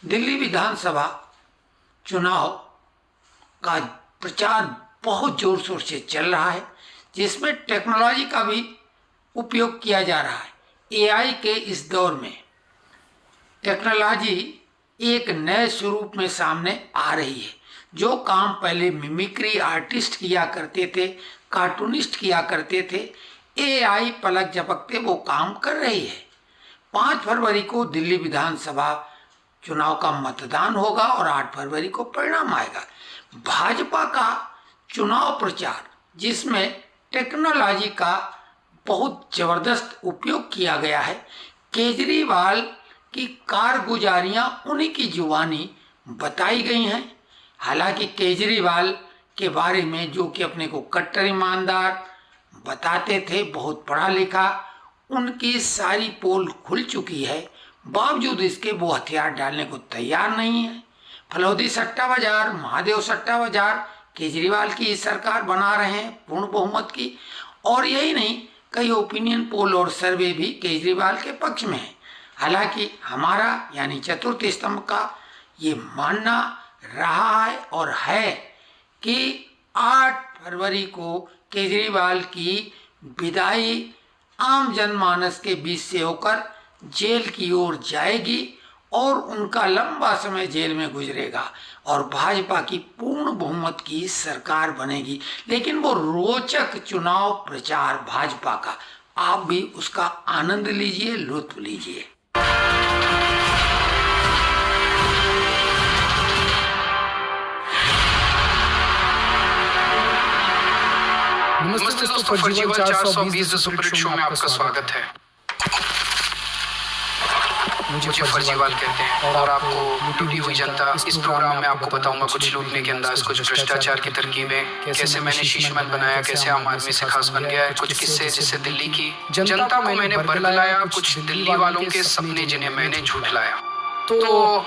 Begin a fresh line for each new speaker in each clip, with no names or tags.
दिल्ली विधानसभा चुनाव का प्रचार बहुत जोर शोर से चल रहा है, जिसमें टेक्नोलॉजी का भी उपयोग किया जा रहा है। एआई के इस दौर में टेक्नोलॉजी एक नए स्वरूप में सामने आ रही है। जो काम पहले मिमिक्री आर्टिस्ट किया करते थे, कार्टूनिस्ट किया करते थे, एआई पलक झपकते वो काम कर रही है। 5 फरवरी को दिल्ली विधानसभा चुनाव का मतदान होगा और 8 फरवरी को परिणाम आएगा। भाजपा का चुनाव प्रचार, जिसमें टेक्नोलॉजी का बहुत जबरदस्त उपयोग किया गया है। केजरीवाल की कारगुजारियां उन्हीं की जुबानी बताई गई हैं। हालांकि केजरीवाल के बारे में जो कि अपने को कट्टर ईमानदार बताते थे, बहुत पढ़ा लिखा, उनकी सारी पोल खुल चुकी है। बावजूद इसके वो हथियार डालने को तैयार नहीं है। फलौदी सट्टा बाजार, महादेव सट्टा बाजार, केजरीवाल की सरकार बना रहे हैं पूर्ण बहुमत की। और यही नहीं, कई ओपिनियन पोल और सर्वे भी केजरीवाल के पक्ष में है। हालांकि हमारा यानी चतुर्थ स्तंभ का ये मानना रहा है और है कि 8 फरवरी को केजरीवाल की विदाई आम जनमानस के बीच से होकर जेल की ओर जाएगी और उनका लंबा समय जेल में गुजरेगा और भाजपा की पूर्ण बहुमत की सरकार बनेगी। लेकिन वो रोचक चुनाव प्रचार भाजपा का, आप भी उसका आनंद लीजिए, लुत्फ लीजिए।
नमस्ते दोस्तों, फर्जीवाल 420 सुपर हिट शो में आपका स्वागत है। मुझे फर्जीवाल कहते हैं और आपको लूटी हुई जनता। इस प्रोग्राम में आपको बताऊंगा कुछ लूटने के अंदाज, कुछ भ्रष्टाचार की तरकीबें, कैसे मैंने शीशमहल बनाया, कैसे आम आदमी से खास बन गया है, कुछ किस्से जिससे दिल्ली की जनता को मैंने बरगलाया, कुछ दिल्ली वालों के सपने जिन्हें मैंने झूठलाया। तो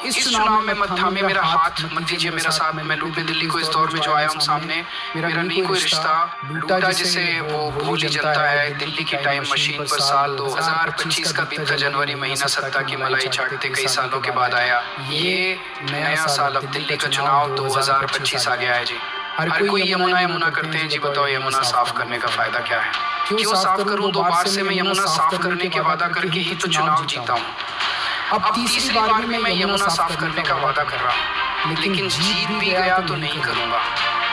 इस चुनाव में मत थामे मेरा हाथ, मत दीजिए मेरा साथ। मैं लूटे दिल्ली को इस दौर में जो आया हूँ सामने, मेरा नहीं कोई रिश्ता। लूटा जिसे वो भोली जनता है। दिल्ली की टाइम मशीन पर साल 2025 का बीता जनवरी महीना सत्ता की मलाई चाटते कई सालों के बाद आया ये नया साल। अब दिल्ली का चुनाव 2025 आ गया है जी। हर कोई यमुना करते हैं जी। बताओ यमुना साफ करने का फायदा क्या है? क्यों साफ करूँ? 2 बार से मैं यमुना साफ करने के वादा करके ही तो चुनाव जीता हूँ। अब तीसरी बार भी मैं यमुना साफ करने का वादा कर रहा हूँ, लेकिन जीत भी गया तो नहीं करूँगा।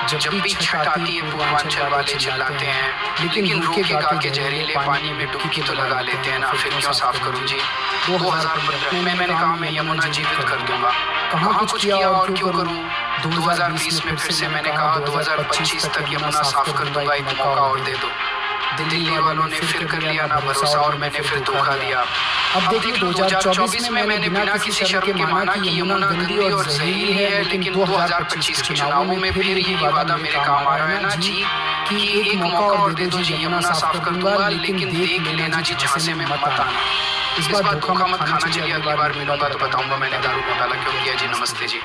जब भी छठ आती है पूर्वांचल वाले चिल्लाते हैं, लेकिन रूखे गा के जहरीले पानी में डुबकी तो लगा लेते हैं ना। फिर क्यों साफ करूँ जी? 2015 में मैंने कहा मैं यमुना जीवित कर दूंगा। कहाँ कुछ किया और क्यों करूँ? 2020 में फिर से मैंने कहा 2025 तक यमुना साफ कर दूंगा, एक मौका और दे दो। दिल्ली वालों ने फिर कर लिया ना भरोसा और मैंने फिर धोखा दिया। अब देखिए 2024 में मैंने बिना किसी शर्त के माना कि यमुना गंदी और जहरीली है, लेकिन 2025 के चुनावों में फिर यही वादा मेरे काम आ रहा है ना जी कि एक मौका और दे दो जी, यमुना साफ कर दूंगा, लेकिन देख लेना जी झांसे में मत आना। इस बार धोखा मत खाना चाहिए। अगली बार मिलूंगा तो बताऊंगा मैंने दारू घोटाला क्यों किया जी। नमस्ते जी।